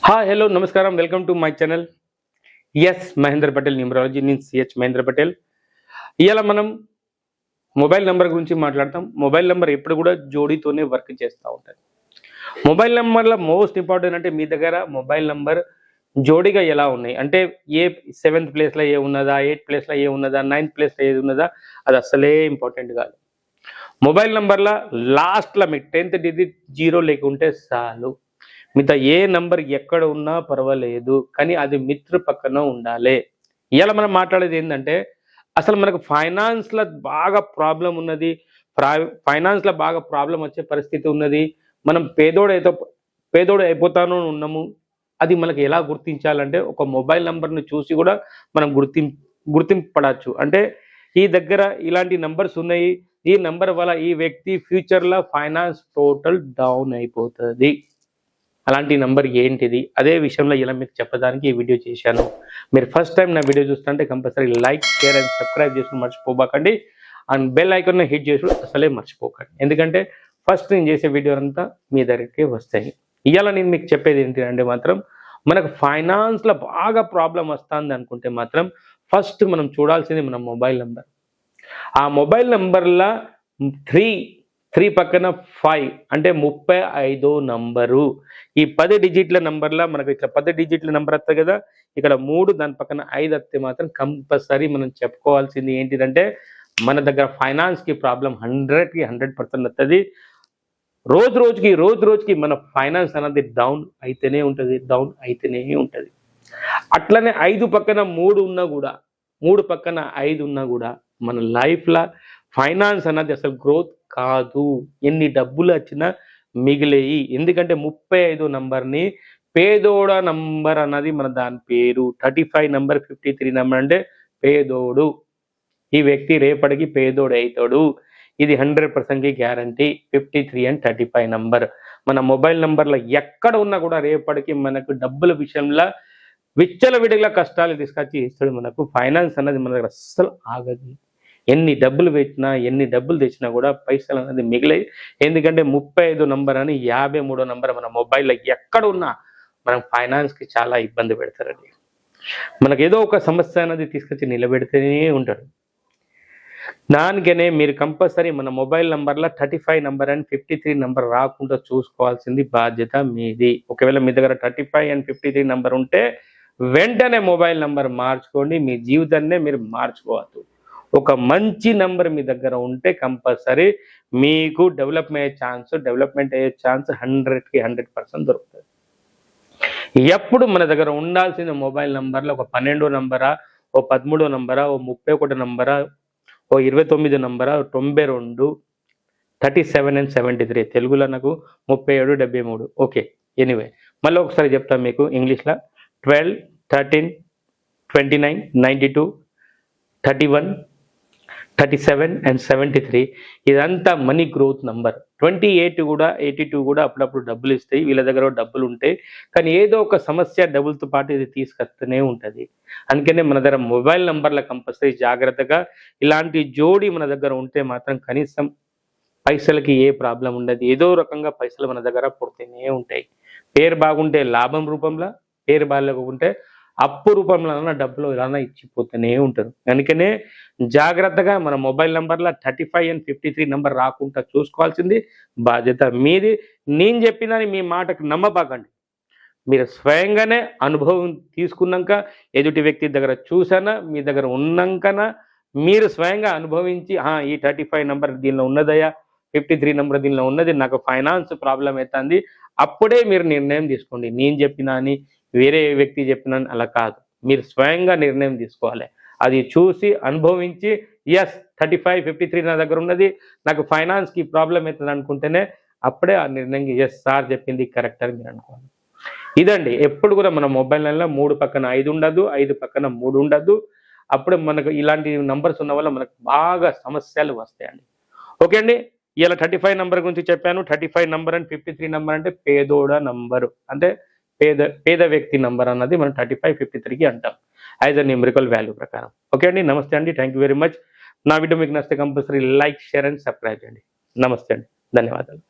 Hi hello నమస్కారం welcome to my channel. S Mahender Patel numerology, నేను CH Mahender Patel. ఇవాళ మనం మొబైల్ నెంబర్ గురించి మాట్లాడతాం. మొబైల్ నెంబర్ ఎప్పుడు కూడా జోడీతోనే వర్క్ చేస్తూ ఉంటుంది. మొబైల్ నెంబర్లో మోస్ట్ ఇంపార్టెంట్ అంటే మీ దగ్గర మొబైల్ నెంబర్ జోడీగా ఎలా ఉన్నాయి అంటే ఏ 7th ప్లేస్లో ఏ ఉన్నదా, 8th ప్లేస్లో ఏ ఉన్నదా, 9th ప్లేస్లో ఏది ఉన్నదా, అది అసలే ఇంపార్టెంట్ కాదు. మొబైల్ నెంబర్లో లాస్ట్లో మీకు 10th డిజిట్ 0 లేకుంటే చాలు. మిగతా ఏ నంబర్ ఎక్కడ ఉన్నా పర్వాలేదు, కానీ అది మిత్రు పక్కన ఉండాలి. ఇలా మనం మాట్లాడేది ఏంటంటే అసలు మనకు ఫైనాన్స్లో బాగా ప్రాబ్లం ఉన్నది, ఫైనాన్స్లో బాగా ప్రాబ్లం వచ్చే పరిస్థితి ఉన్నది, మనం పేదోడు అయిపోతాను ఉన్నాము. అది మనకి ఎలా గుర్తించాలంటే ఒక మొబైల్ నెంబర్ని చూసి కూడా మనం గుర్తింపడచ్చు. అంటే ఈ దగ్గర ఇలాంటి నంబర్స్ ఉన్నాయి, ఈ నంబర్ వల్ల ఈ వ్యక్తి ఫ్యూచర్లో ఫైనాన్స్ టోటల్ డౌన్ అయిపోతుంది. అలాంటి నంబర్ ఏంటిది, అదే విషయంలో ఇలా మీకు చెప్పడానికి ఈ వీడియో చేశాను. మీరు ఫస్ట్ టైం నా వీడియో చూస్తుంటే compulsory like, share and subscribe చేసుకుని మర్చిపోబాకండి. అండ్ బెల్ ఐకాన్ని హిట్ చేసి అసలే మర్చిపోకండి, ఎందుకంటే ఫస్ట్ నేను చేసే వీడియో అంతా మీ దగ్గరికి వస్తాయి. ఇవాళ నేను మీకు చెప్పేది ఏంటంటే మాత్రం మనకు ఫైనాన్స్లో బాగా ప్రాబ్లం వస్తుంది అనుకుంటే మాత్రం ఫస్ట్ మనం చూడాల్సింది మన మొబైల్ నెంబర్. ఆ మొబైల్ నెంబర్లో 3 పక్కన 5 అంటే 35 నంబరు. ఈ 10 డిజిట్ల నంబర్లో మనకు ఇట్లా 10 డిజిట్ల నెంబర్ వస్తుంది కదా, ఇక్కడ 3 దాని పక్కన 5 వస్తే మాత్రం కంపల్సరీ మనం చెప్పుకోవాల్సింది ఏంటిదంటే మన దగ్గర ఫైనాన్స్కి ప్రాబ్లం 100కి 100% వస్తుంది. రోజు రోజుకి మన ఫైనాన్స్ అనేది డౌన్ అయితేనే ఉంటుంది. అట్లనే 5 పక్కన 3 ఉన్నా కూడా, 3 పక్కన 5 ఉన్నా కూడా మన లైఫ్లో ఫైనాన్స్ అన్నది అసలు గ్రోత్ కాదు. ఎన్ని డబ్బులు వచ్చినా మిగిలేయి. ఎందుకంటే 35 నంబర్ని పేదోడ నంబర్ అన్నది మన దాని పేరు. 35 నంబర్, 53 నంబర్ అంటే పేదోడు. ఈ వ్యక్తి రేపటికి పేదోడు అవుతాడు, ఇది 100%కి గ్యారంటీ. 53 అండ్ 35 నంబర్ మన మొబైల్ నంబర్లో ఎక్కడ ఉన్నా కూడా రేపటికి మనకు డబ్బుల విషయంలో విచ్చలవిడిగా కష్టాలు తీసుకొచ్చి ఇస్తాడు. మనకు ఫైనాన్స్ అన్నది మన దగ్గర అస్సలు ఆగదు. ఎన్ని డబ్బులు పెట్టినా, ఎన్ని డబ్బులు తెచ్చినా కూడా పైసలు అనేది మిగిలాయి. ఎందుకంటే 35 నంబర్ అని 53 నంబర్ మన మొబైల్లో ఎక్కడ ఉన్నా మనం ఫైనాన్స్కి చాలా ఇబ్బంది పెడతారండి. మనకు ఏదో ఒక సమస్య అనేది తీసుకొచ్చి నిలబెడితేనే ఉంటాడు. దానికనే మీరు కంపల్సరీ మన మొబైల్ నంబర్లో 35 నంబర్ అండ్ 53 నంబర్ రాకుండా చూసుకోవాల్సింది బాధ్యత మీది. ఒకవేళ మీ దగ్గర 35 అండ్ 53 నంబర్ ఉంటే వెంటనే మొబైల్ నంబర్ మార్చుకోండి, మీ జీవితాన్నే మీరు మార్చుకోవచ్చు. ఒక మంచి నంబర్ మీ దగ్గర ఉంటే కంపల్సరీ మీకు డెవలప్మెంట్ అయ్యే ఛాన్స్ 100కి 100% దొరుకుతుంది. ఎప్పుడు మన దగ్గర ఉండాల్సిన మొబైల్ నంబర్లో ఒక 12 నంబరా, ఓ 13 నంబరా, ఓ 31 నంబరా, ఓ 29 నంబరా, 92, 37 అండ్ 73. తెలుగులో నాకు 37, 73. ఓకే, ఎనీవే మళ్ళీ ఒకసారి చెప్తాను మీకు ఇంగ్లీష్లో. 12, 13, 29, 92, 31, 37 అండ్ 73. ఇదంతా మనీ గ్రోత్ నంబర్. 28 కూడా, 82 కూడా అప్పుడప్పుడు డబ్బులు ఇస్తాయి. వీళ్ళ దగ్గర డబ్బులు ఉంటాయి, కానీ ఏదో ఒక సమస్య డబ్బులతో పాటు ఇది తీసుకొస్తూనే ఉంటుంది. అందుకనే మన దగ్గర మొబైల్ నంబర్ల కంపల్సరీ జాగ్రత్తగా ఇలాంటి జోడి మన దగ్గర ఉంటే మాత్రం కనీసం పైసలకి ఏ ప్రాబ్లం ఉండదు. ఏదో రకంగా పైసలు మన దగ్గర పుడుతూనే ఉంటాయి. పేరు బాగుంటే లాభం రూపంలో, పేరు బాగాలేకుంటే అప్పు రూపంలో డబ్బులు ఇలా ఇచ్చిపోతూనే ఉంటారు. అందుకనే జాగ్రత్తగా మన మొబైల్ నంబర్లో 35 అండ్ 53 నంబర్ రాకుండా చూసుకోవాల్సింది బాధ్యత మీది. నేను చెప్పినని మీ మాటకు నమ్మబాకండి. మీరు స్వయంగానే అనుభవం తీసుకున్నాక, ఎదుటి వ్యక్తి దగ్గర చూసానా, మీ దగ్గర ఉన్నాకనా మీరు స్వయంగా అనుభవించి ఈ 35 నంబర్ దీనిలో ఉన్నదయ్యా, 53 నంబర్ దీనిలో ఉన్నది, నాకు ఫైనాన్స్ ప్రాబ్లం అవుతుంది, అప్పుడే మీరు నిర్ణయం తీసుకోండి. నేను చెప్పినా అని, వేరే వ్యక్తి చెప్పినా అలా కాదు. మీరు స్వయంగా నిర్ణయం తీసుకోవాలి. అది చూసి అనుభవించి ఎస్ 35, 53 నా దగ్గర ఉన్నది, నాకు ఫైనాన్స్కి ప్రాబ్లం అవుతుంది అనుకుంటేనే అప్పుడే ఆ నిర్ణయం ఎస్ సార్ చెప్పింది కరెక్ట్ అని మీరు అనుకోవాలి. ఇదండి, ఎప్పుడు కూడా మన మొబైల్లో 3 పక్కన 5 ఉండదు, 5 పక్కన 3 ఉండదు. అప్పుడు మనకు ఇలాంటి నంబర్స్ ఉన్న వల్ల మనకు బాగా సమస్యలు వస్తాయండి. ఓకే అండి, ఇలా 35 నంబర్ గురించి చెప్పాను. 35 నంబర్ అండ్ 53 నంబర్ అంటే పేదోడ నంబరు, అంటే పేద వ్యక్తి నంబర్ అన్నది మనం 35, 53కి అంటాం యాజ్ అ న్యూమరికల్ వాల్యూ ప్రకారం. ఓకే అండి, నమస్తే అండి, థ్యాంక్ యూ వెరీ మచ్. నా వీడియో మీకు నచ్చితే compulsory like, share and subscribe చేయండి. నమస్తే అండి, ధన్యవాదాలు.